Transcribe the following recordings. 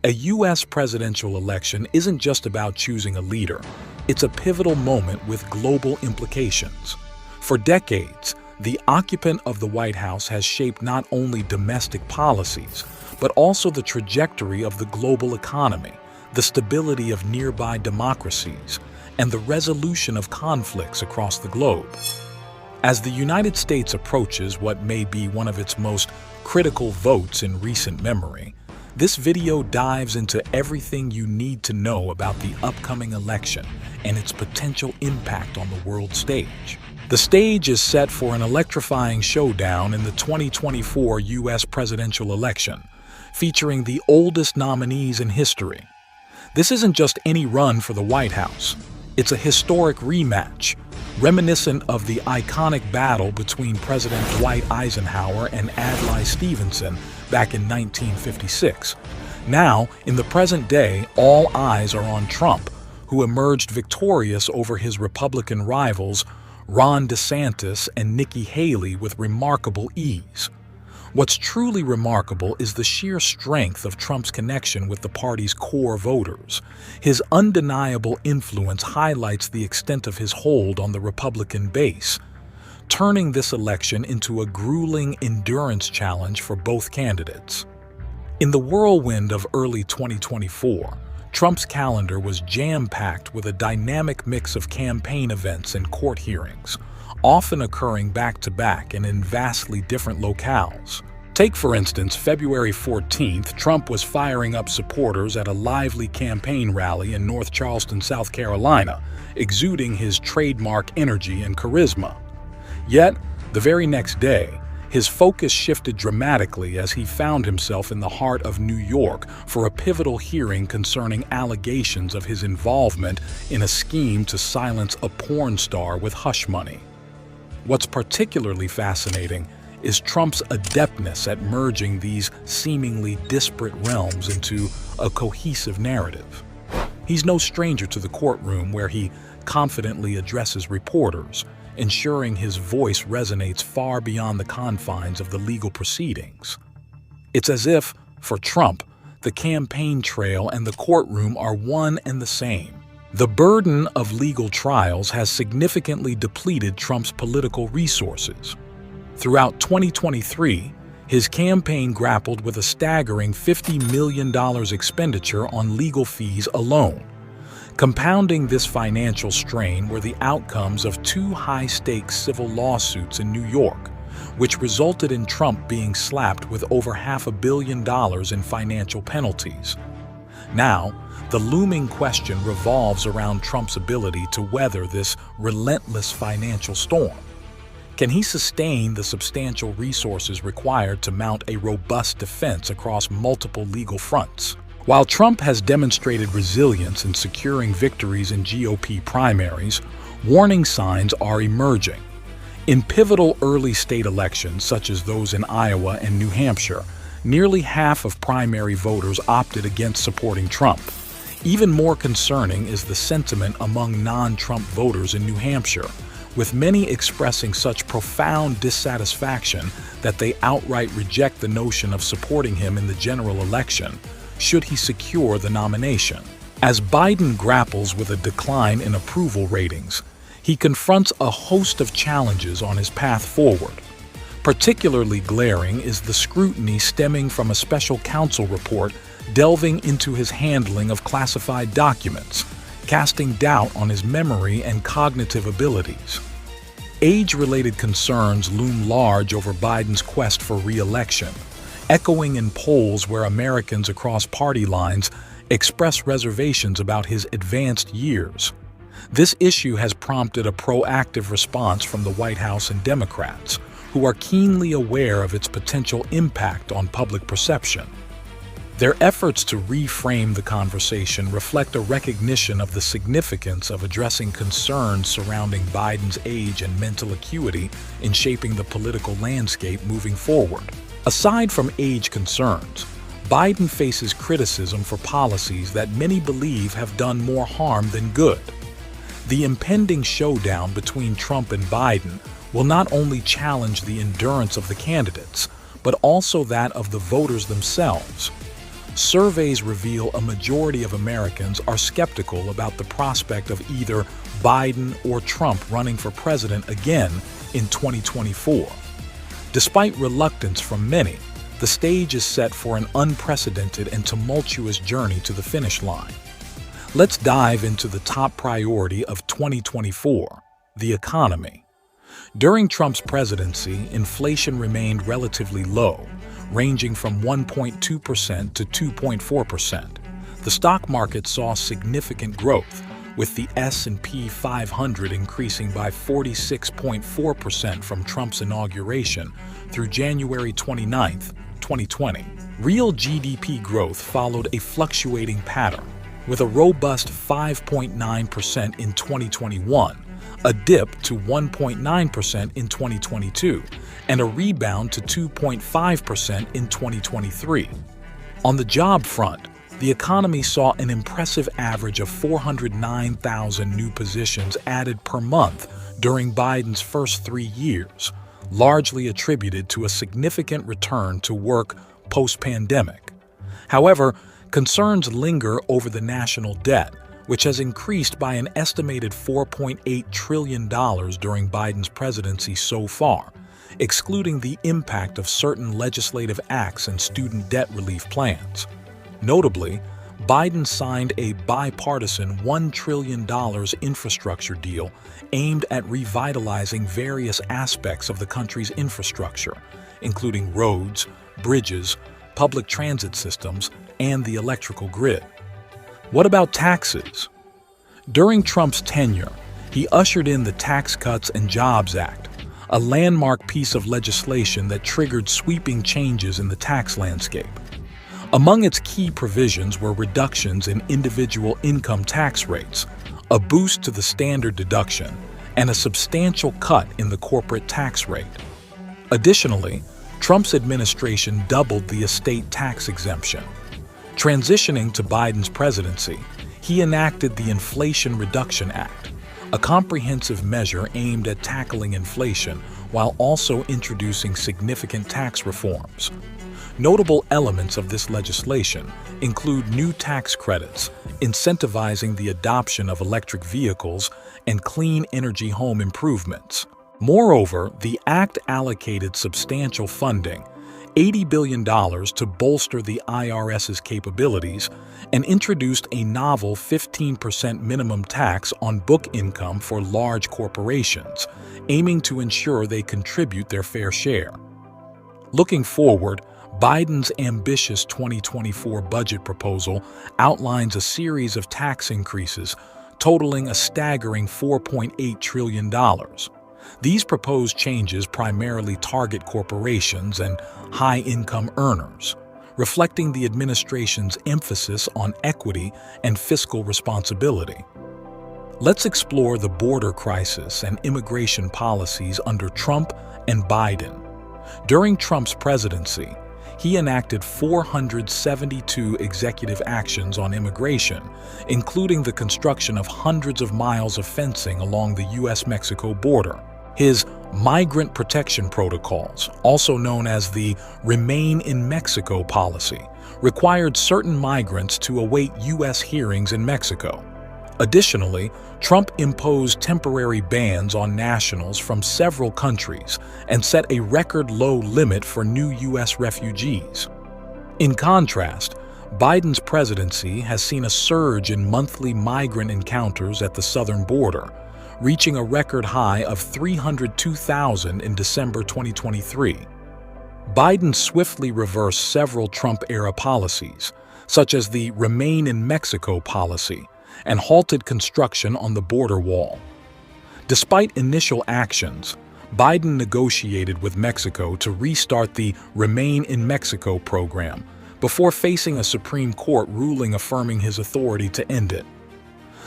A U.S. presidential election isn't just about choosing a leader. It's a pivotal moment with global implications. For decades, the occupant of the White House has shaped not only domestic policies, but also the trajectory of the global economy, the stability of nearby democracies, and the resolution of conflicts across the globe. As the United States approaches what may be one of its most critical votes in recent memory, this video dives into everything you need to know about the upcoming election and its potential impact on the world stage. The stage is set for an electrifying showdown in the 2024 U.S. presidential election, featuring the oldest nominees in history. This isn't just any run for the White House. It's a historic rematch, reminiscent of the iconic battle between President Dwight Eisenhower and Adlai Stevenson back in 1956. Now, in the present day, all eyes are on Trump, who emerged victorious over his Republican rivals Ron DeSantis and Nikki Haley with remarkable ease. What's truly remarkable is the sheer strength of Trump's connection with the party's core voters. His undeniable influence highlights the extent of his hold on the Republican base, turning this election into a grueling endurance challenge for both candidates. In the whirlwind of early 2024, Trump's calendar was jam-packed with a dynamic mix of campaign events and court hearings, often occurring back-to-back and in vastly different locales. Take, for instance, February 14th, Trump was firing up supporters at a lively campaign rally in North Charleston, South Carolina, exuding his trademark energy and charisma. Yet, the very next day, his focus shifted dramatically as he found himself in the heart of New York for a pivotal hearing concerning allegations of his involvement in a scheme to silence a porn star with hush money. What's particularly fascinating is Trump's adeptness at merging these seemingly disparate realms into a cohesive narrative. He's no stranger to the courtroom, where he confidently addresses reporters, ensuring his voice resonates far beyond the confines of the legal proceedings. It's as if, for Trump, the campaign trail and the courtroom are one and the same. The burden of legal trials has significantly depleted Trump's political resources. Throughout 2023, his campaign grappled with a staggering $50 million expenditure on legal fees alone. Compounding this financial strain were the outcomes of two high-stakes civil lawsuits in New York, which resulted in Trump being slapped with over $500 million in financial penalties. Now, the looming question revolves around Trump's ability to weather this relentless financial storm. Can he sustain the substantial resources required to mount a robust defense across multiple legal fronts? While Trump has demonstrated resilience in securing victories in GOP primaries, warning signs are emerging. In pivotal early state elections, such as those in Iowa and New Hampshire, nearly half of primary voters opted against supporting Trump. Even more concerning is the sentiment among non-Trump voters in New Hampshire, with many expressing such profound dissatisfaction that they outright reject the notion of supporting him in the general election, should he secure the nomination. As Biden grapples with a decline in approval ratings, he confronts a host of challenges on his path forward. Particularly glaring is the scrutiny stemming from a special counsel report delving into his handling of classified documents, casting doubt on his memory and cognitive abilities. Age-related concerns loom large over Biden's quest for re-election, echoing in polls where Americans across party lines express reservations about his advanced years. This issue has prompted a proactive response from the White House and Democrats, who are keenly aware of its potential impact on public perception. Their efforts to reframe the conversation reflect a recognition of the significance of addressing concerns surrounding Biden's age and mental acuity in shaping the political landscape moving forward. Aside from age concerns, Biden faces criticism for policies that many believe have done more harm than good. The impending showdown between Trump and Biden will not only challenge the endurance of the candidates, but also that of the voters themselves. surveys reveal a majority of Americans are skeptical about the prospect of either Biden or Trump running for president again in 2024. Despite reluctance from many, the stage is set for an unprecedented and tumultuous journey to the finish line. Let's dive into the top priority of 2024, the economy. During Trump's presidency, inflation remained relatively low, ranging from 1.2% to 2.4%. The stock market saw significant growth, with the S&P 500 increasing by 46.4% from Trump's inauguration through January 29, 2020. Real GDP growth followed a fluctuating pattern, with a robust 5.9% in 2021, a dip to 1.9% in 2022, and a rebound to 2.5% in 2023. On the job front, the economy saw an impressive average of 409,000 new positions added per month during Biden's first 3 years, largely attributed to a significant return to work post-pandemic. However, concerns linger over the national debt, which has increased by an estimated $4.8 trillion during Biden's presidency so far, excluding the impact of certain legislative acts and student debt relief plans. Notably, Biden signed a bipartisan $1 trillion infrastructure deal aimed at revitalizing various aspects of the country's infrastructure, including roads, bridges, public transit systems, and the electrical grid. What about taxes? During Trump's tenure, he ushered in the Tax Cuts and Jobs Act, a landmark piece of legislation that triggered sweeping changes in the tax landscape. Among its key provisions were reductions in individual income tax rates, a boost to the standard deduction, and a substantial cut in the corporate tax rate. Additionally, Trump's administration doubled the estate tax exemption. Transitioning to Biden's presidency, he enacted the Inflation Reduction Act, a comprehensive measure aimed at tackling inflation while also introducing significant tax reforms. Notable elements of this legislation include new tax credits, incentivizing the adoption of electric vehicles, and clean energy home improvements. Moreover, the act allocated substantial funding, $80 billion, to bolster the IRS's capabilities and introduced a novel 15% minimum tax on book income for large corporations, aiming to ensure they contribute their fair share. Looking forward, Biden's ambitious 2024 budget proposal outlines a series of tax increases totaling a staggering $4.8 trillion. These proposed changes primarily target corporations and high-income earners, reflecting the administration's emphasis on equity and fiscal responsibility. Let's explore the border crisis and immigration policies under Trump and Biden. During Trump's presidency, he enacted 472 executive actions on immigration, including the construction of hundreds of miles of fencing along the U.S.-Mexico border. His Migrant Protection Protocols, also known as the Remain in Mexico policy, required certain migrants to await U.S. hearings in Mexico. Additionally, Trump imposed temporary bans on nationals from several countries and set a record-low limit for new U.S. refugees. In contrast, Biden's presidency has seen a surge in monthly migrant encounters at the southern border, reaching a record high of 302,000 in December 2023. Biden swiftly reversed several Trump-era policies, such as the Remain in Mexico policy, and halted construction on the border wall. Despite initial actions, Biden negotiated with Mexico to restart the Remain in Mexico program before facing a Supreme Court ruling affirming his authority to end it.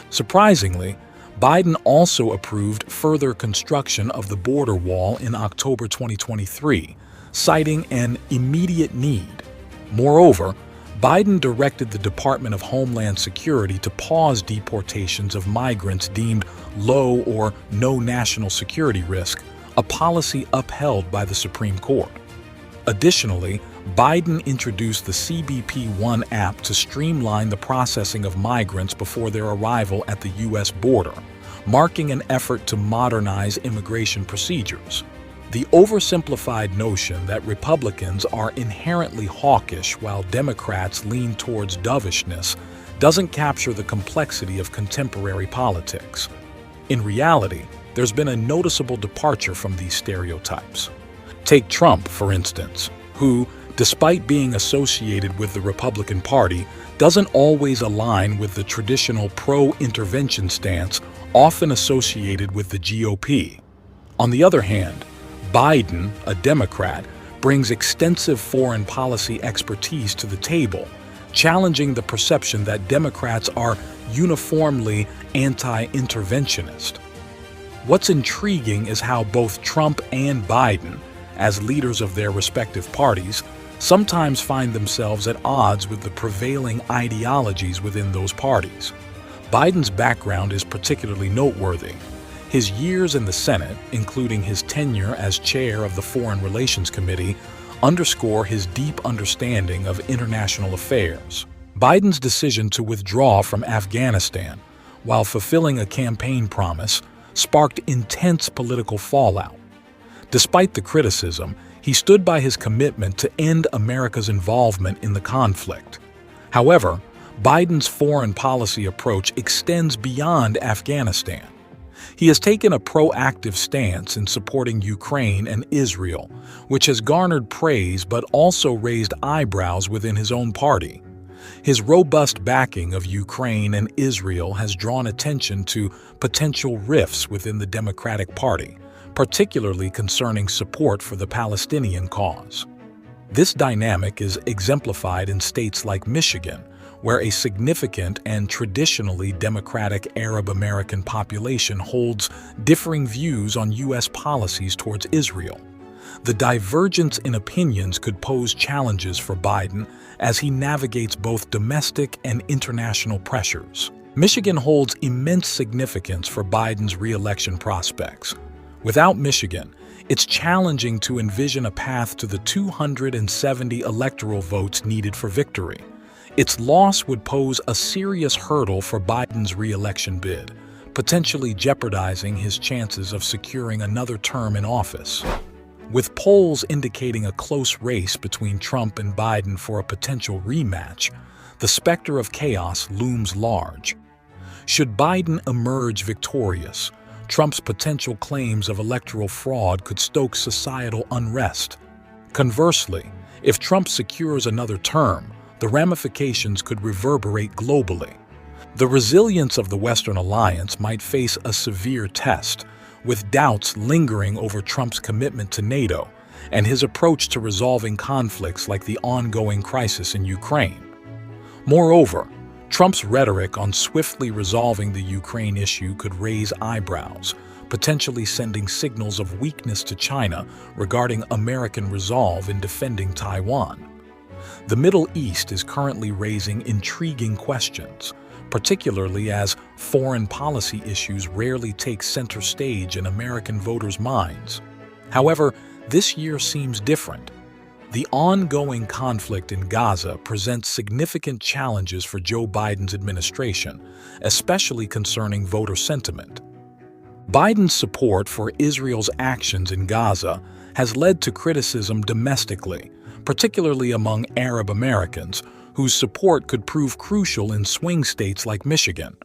Surprisingly, Biden also approved further construction of the border wall in October 2023, citing an immediate need. Moreover, Biden directed the Department of Homeland Security to pause deportations of migrants deemed low or no national security risk, a policy upheld by the Supreme Court. Additionally, Biden introduced the CBP-1 app to streamline the processing of migrants before their arrival at the U.S. border, marking an effort to modernize immigration procedures. The oversimplified notion that Republicans are inherently hawkish while Democrats lean towards dovishness doesn't capture the complexity of contemporary politics. In reality, there's been a noticeable departure from these stereotypes. Take Trump, for instance, who, despite being associated with the Republican Party, doesn't always align with the traditional pro-intervention stance often associated with the GOP. On the other hand, Biden, a Democrat, brings extensive foreign policy expertise to the table, challenging the perception that Democrats are uniformly anti-interventionist. What's intriguing is how both Trump and Biden, as leaders of their respective parties, sometimes find themselves at odds with the prevailing ideologies within those parties. Biden's background is particularly noteworthy. His years in the Senate, including his tenure as chair of the Foreign Relations Committee, underscore his deep understanding of international affairs. Biden's decision to withdraw from Afghanistan, while fulfilling a campaign promise, sparked intense political fallout. Despite the criticism, he stood by his commitment to end America's involvement in the conflict. However, Biden's foreign policy approach extends beyond Afghanistan. He has taken a proactive stance in supporting Ukraine and Israel, which has garnered praise but also raised eyebrows within his own party. His robust backing of Ukraine and Israel has drawn attention to potential rifts within the Democratic Party, particularly concerning support for the Palestinian cause. This dynamic is exemplified in states like Michigan, where a significant and traditionally democratic Arab American population holds differing views on U.S. policies towards Israel. The divergence in opinions could pose challenges for Biden as he navigates both domestic and international pressures. Michigan holds immense significance for Biden's re-election prospects. Without Michigan, it's challenging to envision a path to the 270 electoral votes needed for victory. Its loss would pose a serious hurdle for Biden's re-election bid, potentially jeopardizing his chances of securing another term in office. With polls indicating a close race between Trump and Biden for a potential rematch, the specter of chaos looms large. Should Biden emerge victorious, Trump's potential claims of electoral fraud could stoke societal unrest. Conversely, if Trump secures another term, the ramifications could reverberate globally. The resilience of the Western alliance might face a severe test, with doubts lingering over Trump's commitment to NATO and his approach to resolving conflicts like the ongoing crisis in Ukraine. Moreover, Trump's rhetoric on swiftly resolving the Ukraine issue could raise eyebrows, potentially sending signals of weakness to China regarding American resolve in defending Taiwan. The Middle East is currently raising intriguing questions, particularly as foreign policy issues rarely take center stage in American voters' minds. However, this year seems different. The ongoing conflict in Gaza presents significant challenges for Joe Biden's administration, especially concerning voter sentiment. Biden's support for Israel's actions in Gaza has led to criticism domestically, particularly among Arab Americans, whose support could prove crucial in swing states like Michigan.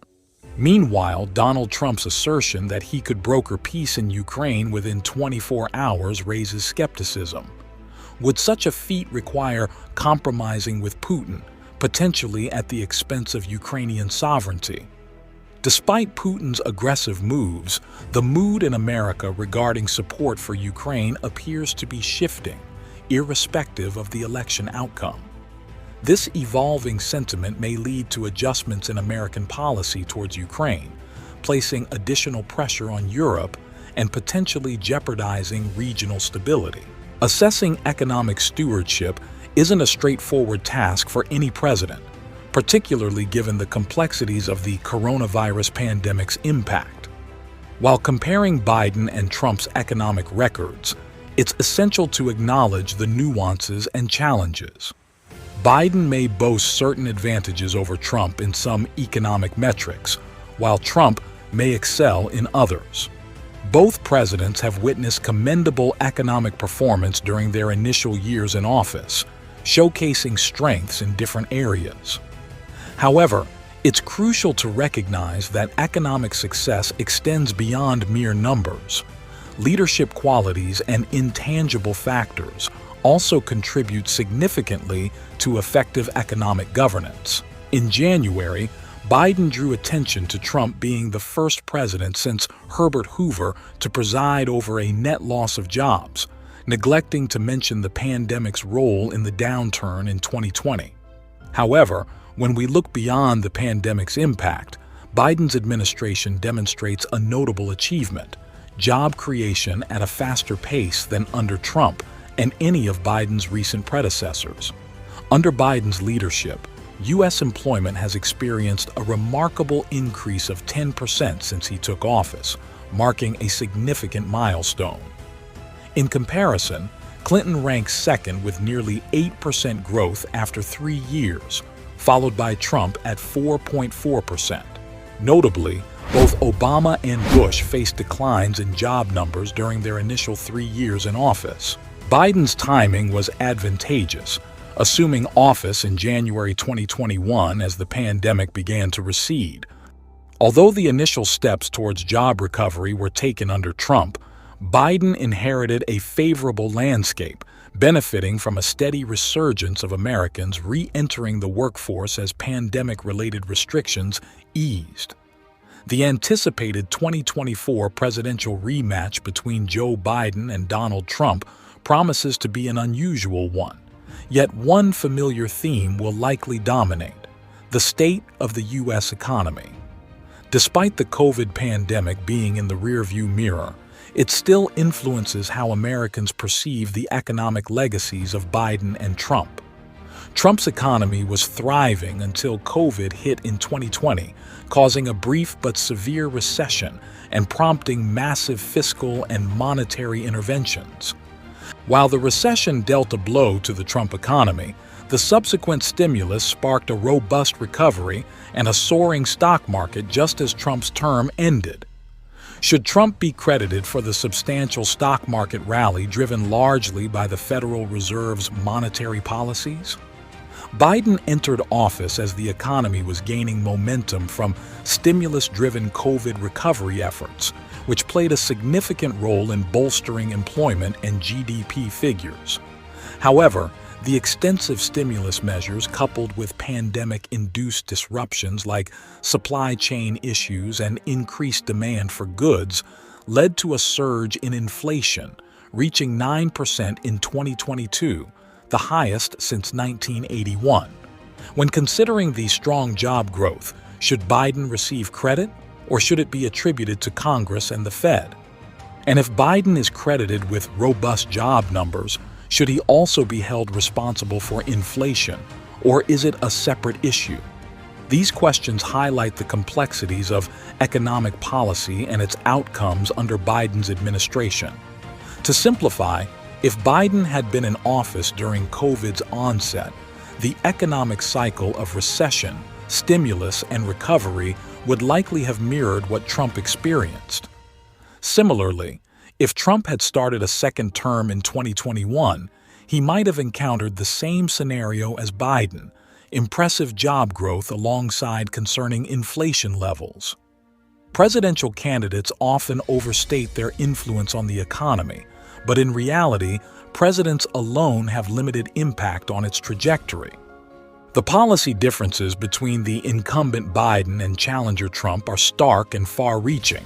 Meanwhile, Donald Trump's assertion that he could broker peace in Ukraine within 24 hours raises skepticism. Would such a feat require compromising with Putin, potentially at the expense of Ukrainian sovereignty? Despite Putin's aggressive moves, the mood in America regarding support for Ukraine appears to be shifting, irrespective of the election outcome. This evolving sentiment may lead to adjustments in American policy towards Ukraine, placing additional pressure on Europe and potentially jeopardizing regional stability. Assessing economic stewardship isn't a straightforward task for any president, particularly given the complexities of the coronavirus pandemic's impact. While comparing Biden and Trump's economic records, it's essential to acknowledge the nuances and challenges. Biden may boast certain advantages over Trump in some economic metrics, while Trump may excel in others. Both presidents have witnessed commendable economic performance during their initial years in office, showcasing strengths in different areas. However, it's crucial to recognize that economic success extends beyond mere numbers. Leadership qualities and intangible factors also contribute significantly to effective economic governance. In January, Biden drew attention to Trump being the first president since Herbert Hoover to preside over a net loss of jobs, neglecting to mention the pandemic's role in the downturn in 2020. However, when we look beyond the pandemic's impact, Biden's administration demonstrates a notable achievement: job creation at a faster pace than under Trump and any of Biden's recent predecessors. Under Biden's leadership, U.S. employment has experienced a remarkable increase of 10% since he took office, marking a significant milestone. In comparison, Clinton ranks second with nearly 8% growth after 3 years, followed by Trump at 4.4%. Notably, both Obama and Bush faced declines in job numbers during their initial 3 years in office. Biden's timing was advantageous, assuming office in January 2021 as the pandemic began to recede. Although the initial steps towards job recovery were taken under Trump, Biden inherited a favorable landscape, benefiting from a steady resurgence of Americans re-entering the workforce as pandemic-related restrictions eased. The anticipated 2024 presidential rematch between Joe Biden and Donald Trump promises to be an unusual one. Yet one familiar theme will likely dominate: the state of the U.S. economy. Despite the COVID pandemic being in the rearview mirror, it still influences how Americans perceive the economic legacies of Biden and Trump. Trump's economy was thriving until COVID hit in 2020, causing a brief but severe recession and prompting massive fiscal and monetary interventions. While the recession dealt a blow to the Trump economy, the subsequent stimulus sparked a robust recovery and a soaring stock market just as Trump's term ended. Should Trump be credited for the substantial stock market rally driven largely by the Federal Reserve's monetary policies? Biden entered office as the economy was gaining momentum from stimulus-driven COVID recovery efforts, which played a significant role in bolstering employment and GDP figures. However, the extensive stimulus measures, coupled with pandemic-induced disruptions like supply chain issues and increased demand for goods, led to a surge in inflation, reaching 9% in 2022, the highest since 1981. When considering the strong job growth, should Biden receive credit, or should it be attributed to Congress and the Fed? And if Biden is credited with robust job numbers, should he also be held responsible for inflation, or is it a separate issue? These questions highlight the complexities of economic policy and its outcomes under Biden's administration. To simplify, if Biden had been in office during COVID's onset, the economic cycle of recession, stimulus, and recovery would likely have mirrored what Trump experienced. Similarly, if Trump had started a second term in 2021, he might have encountered the same scenario as Biden: impressive job growth alongside concerning inflation levels. Presidential candidates often overstate their influence on the economy, but in reality, presidents alone have limited impact on its trajectory. The policy differences between the incumbent Biden and challenger Trump are stark and far-reaching.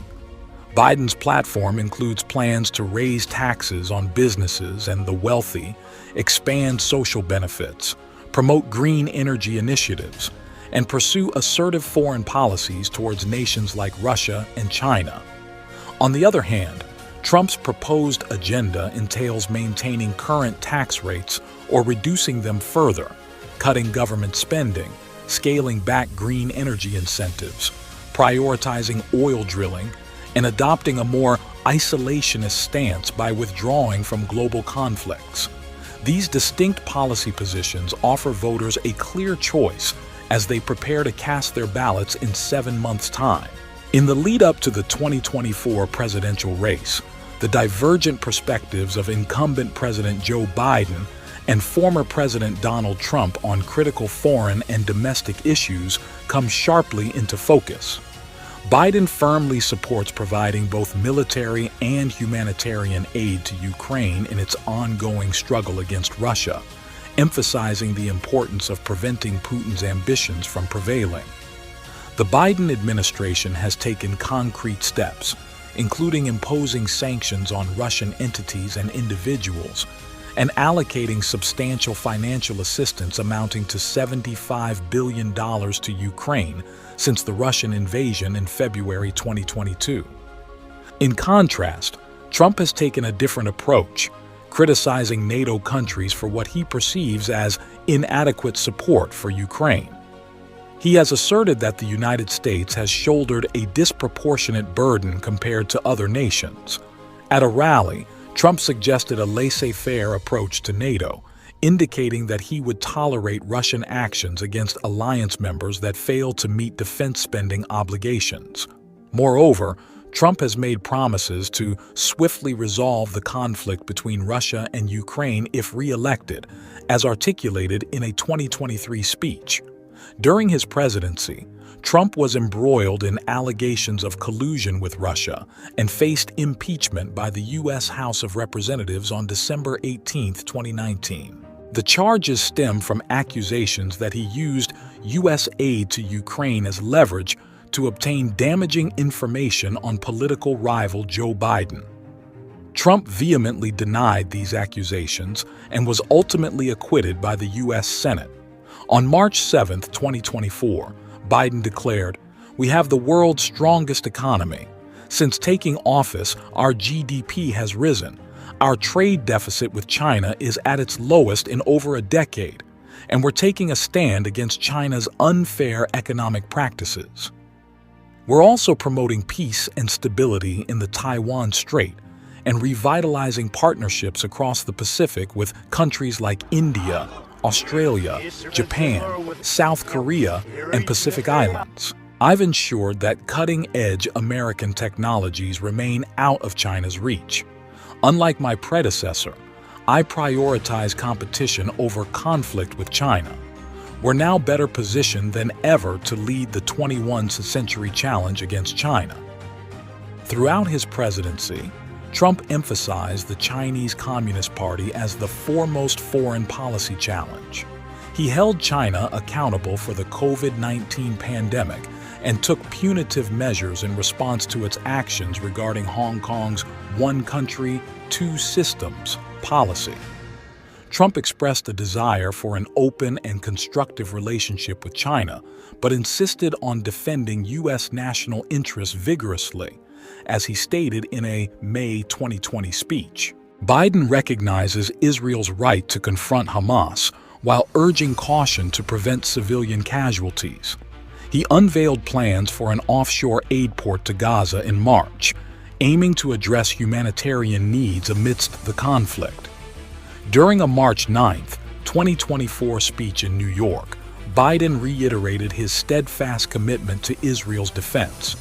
Biden's platform includes plans to raise taxes on businesses and the wealthy, expand social benefits, promote green energy initiatives, and pursue assertive foreign policies towards nations like Russia and China. On the other hand, Trump's proposed agenda entails maintaining current tax rates or reducing them further, cutting government spending, scaling back green energy incentives, prioritizing oil drilling, and adopting a more isolationist stance by withdrawing from global conflicts. These distinct policy positions offer voters a clear choice as they prepare to cast their ballots in 7 months' time. In the lead-up to the 2024 presidential race, the divergent perspectives of incumbent President Joe Biden and former President Donald Trump on critical foreign and domestic issues come sharply into focus. Biden firmly supports providing both military and humanitarian aid to Ukraine in its ongoing struggle against Russia, emphasizing the importance of preventing Putin's ambitions from prevailing. The Biden administration has taken concrete steps, including imposing sanctions on Russian entities and individuals, and allocating substantial financial assistance amounting to $75 billion to Ukraine since the Russian invasion in February 2022. In contrast, Trump has taken a different approach, criticizing NATO countries for what he perceives as inadequate support for Ukraine. He has asserted that the United States has shouldered a disproportionate burden compared to other nations. At a rally, Trump suggested a laissez-faire approach to NATO, indicating that he would tolerate Russian actions against alliance members that fail to meet defense spending obligations. Moreover, Trump has made promises to swiftly resolve the conflict between Russia and Ukraine if re-elected, as articulated in a 2023 speech. During his presidency, Trump was embroiled in allegations of collusion with Russia and faced impeachment by the U.S. House of Representatives on December 18, 2019. The charges stem from accusations that he used U.S. aid to Ukraine as leverage to obtain damaging information on political rival Joe Biden. Trump vehemently denied these accusations and was ultimately acquitted by the U.S. Senate. On March 7, 2024, Biden declared, "We have the world's strongest economy. Since taking office, our GDP has risen. Our trade deficit with China is at its lowest in over a decade, and we're taking a stand against China's unfair economic practices. We're also promoting peace and stability in the Taiwan Strait and revitalizing partnerships across the Pacific with countries like India, Australia, Japan, South Korea, and Pacific Islands. I've ensured that cutting-edge American technologies remain out of China's reach. Unlike my predecessor, I prioritize competition over conflict with China. We're now better positioned than ever to lead the 21st century challenge against China." Throughout his presidency, Trump emphasized the Chinese Communist Party as the foremost foreign policy challenge. He held China accountable for the COVID-19 pandemic and took punitive measures in response to its actions regarding Hong Kong's one country, two systems policy. Trump expressed a desire for an open and constructive relationship with China, but insisted on defending U.S. national interests vigorously, as he stated in a May 2020 speech. Biden recognizes Israel's right to confront Hamas while urging caution to prevent civilian casualties. He unveiled plans for an offshore aid port to Gaza in March, aiming to address humanitarian needs amidst the conflict. During a March 9, 2024 speech in New York, Biden reiterated his steadfast commitment to Israel's defense.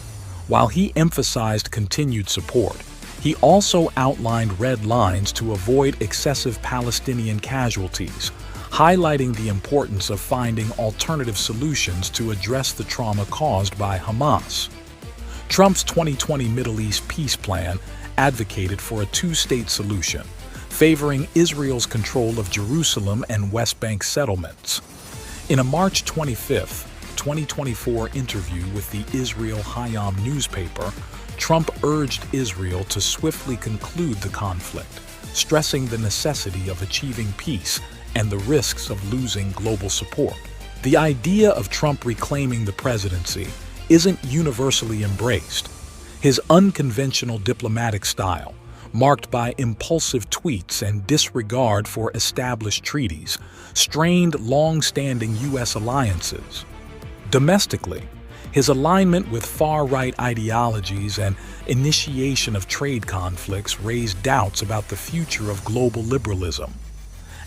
While he emphasized continued support, he also outlined red lines to avoid excessive Palestinian casualties, highlighting the importance of finding alternative solutions to address the trauma caused by Hamas. Trump's 2020 Middle East peace plan advocated for a two-state solution, favoring Israel's control of Jerusalem and West Bank settlements. In a March 25, 2024 interview with the Israel Hayom newspaper, Trump urged Israel to swiftly conclude the conflict, stressing the necessity of achieving peace and the risks of losing global support. The idea of Trump reclaiming the presidency isn't universally embraced. His unconventional diplomatic style, marked by impulsive tweets and disregard for established treaties, strained long-standing U.S. alliances. Domestically, His alignment with far-right ideologies and initiation of trade conflicts raised doubts about the future of global liberalism.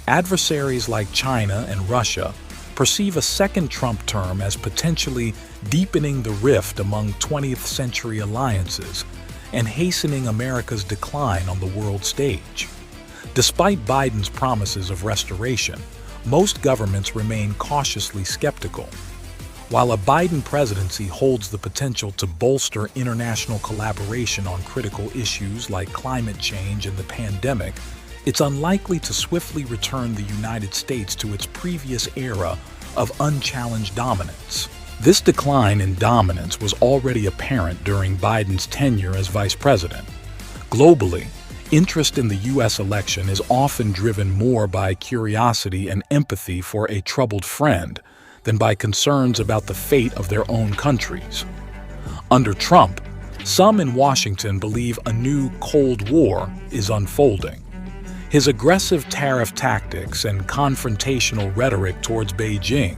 Adversaries like China and Russia perceive a second Trump term as potentially deepening the rift among 20th century alliances and hastening America's decline on the world stage. Despite Biden's promises of restoration, most governments remain cautiously skeptical. While a Biden presidency holds the potential to bolster international collaboration on critical issues like climate change and the pandemic, it's unlikely to swiftly return the United States to its previous era of unchallenged dominance. This decline in dominance was already apparent during Biden's tenure as vice president. Globally, interest in the U.S. election is often driven more by curiosity and empathy for a troubled friend than by concerns about the fate of their own countries. Under Trump, some in Washington believe a new Cold War is unfolding. His aggressive tariff tactics and confrontational rhetoric towards Beijing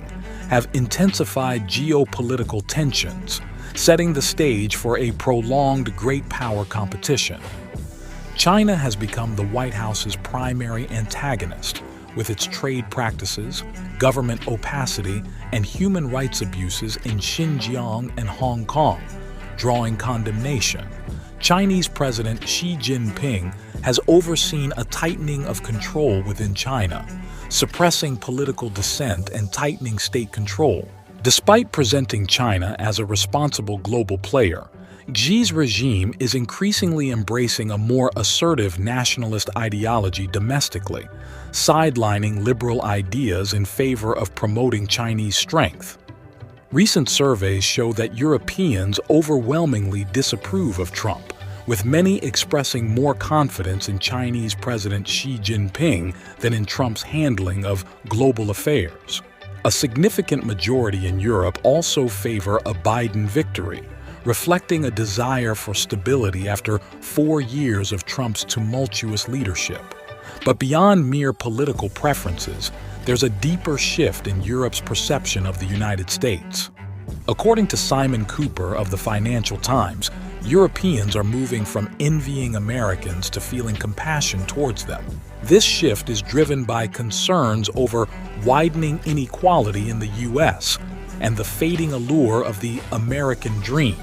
have intensified geopolitical tensions, setting the stage for a prolonged great power competition. China has become the White House's primary antagonist, with its trade practices, government opacity, and human rights abuses in Xinjiang and Hong Kong, drawing condemnation. Chinese President Xi Jinping has overseen a tightening of control within China, suppressing political dissent and tightening state control. Despite presenting China as a responsible global player, Xi's regime is increasingly embracing a more assertive nationalist ideology domestically, sidelining liberal ideas in favor of promoting Chinese strength. Recent surveys show that Europeans overwhelmingly disapprove of Trump, with many expressing more confidence in Chinese President Xi Jinping than in Trump's handling of global affairs. A significant majority in Europe also favor a Biden victory, reflecting a desire for stability after 4 years of Trump's tumultuous leadership. But beyond mere political preferences, there's a deeper shift in Europe's perception of the United States. According to Simon Cooper of the Financial Times, Europeans are moving from envying Americans to feeling compassion towards them. This shift is driven by concerns over widening inequality in the U.S. and the fading allure of the American dream.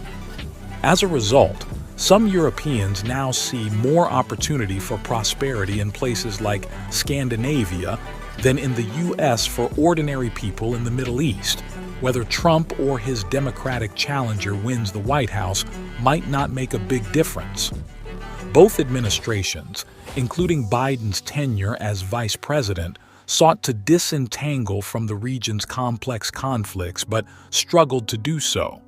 As a result, some Europeans now see more opportunity for prosperity in places like Scandinavia than in the U.S. for ordinary people in the Middle East. Whether Trump or his Democratic challenger wins the White House might not make a big difference. Both administrations, including Biden's tenure as vice president, sought to disentangle from the region's complex conflicts but struggled to do so.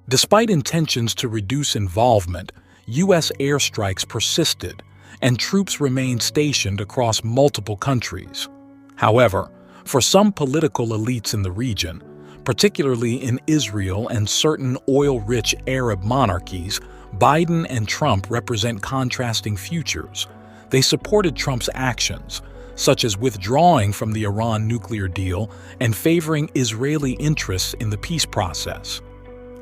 Despite intentions to reduce involvement, U.S. airstrikes persisted, and troops remained stationed across multiple countries. However, for some political elites in the region, particularly in Israel and certain oil-rich Arab monarchies, Biden and Trump represent contrasting futures. They supported Trump's actions, such as withdrawing from the Iran nuclear deal and favoring Israeli interests in the peace process.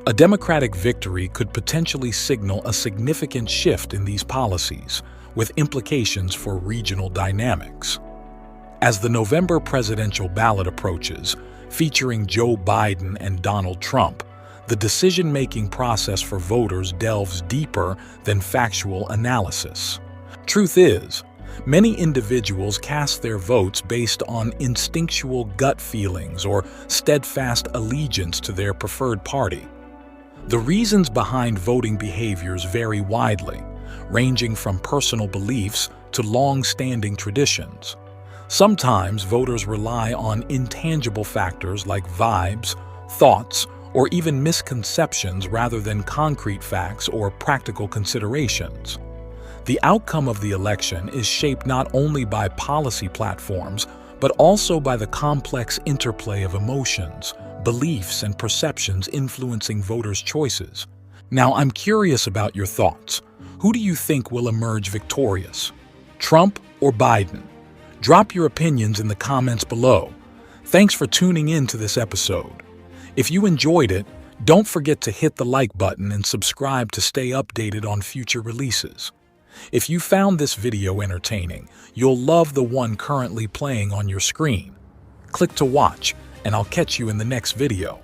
A Democratic victory could potentially signal a significant shift in these policies, with implications for regional dynamics. As the November presidential ballot approaches, featuring Joe Biden and Donald Trump, the decision-making process for voters delves deeper than factual analysis. Truth is, many individuals cast their votes based on instinctual gut feelings or steadfast allegiance to their preferred party. The reasons behind voting behaviors vary widely, ranging from personal beliefs to long-standing traditions. Sometimes voters rely on intangible factors like vibes, thoughts, or even misconceptions rather than concrete facts or practical considerations. The outcome of the election is shaped not only by policy platforms, but also by the complex interplay of emotions, beliefs, and perceptions influencing voters' choices. Now, I'm curious about your thoughts. Who do you think will emerge victorious? Trump or Biden? Drop your opinions in the comments below. Thanks for tuning in to this episode. If you enjoyed it, Don't forget to hit the like button and subscribe to stay updated on future releases. If you found this video entertaining, you'll love the one currently playing on your screen. Click to watch, and I'll catch you in the next video.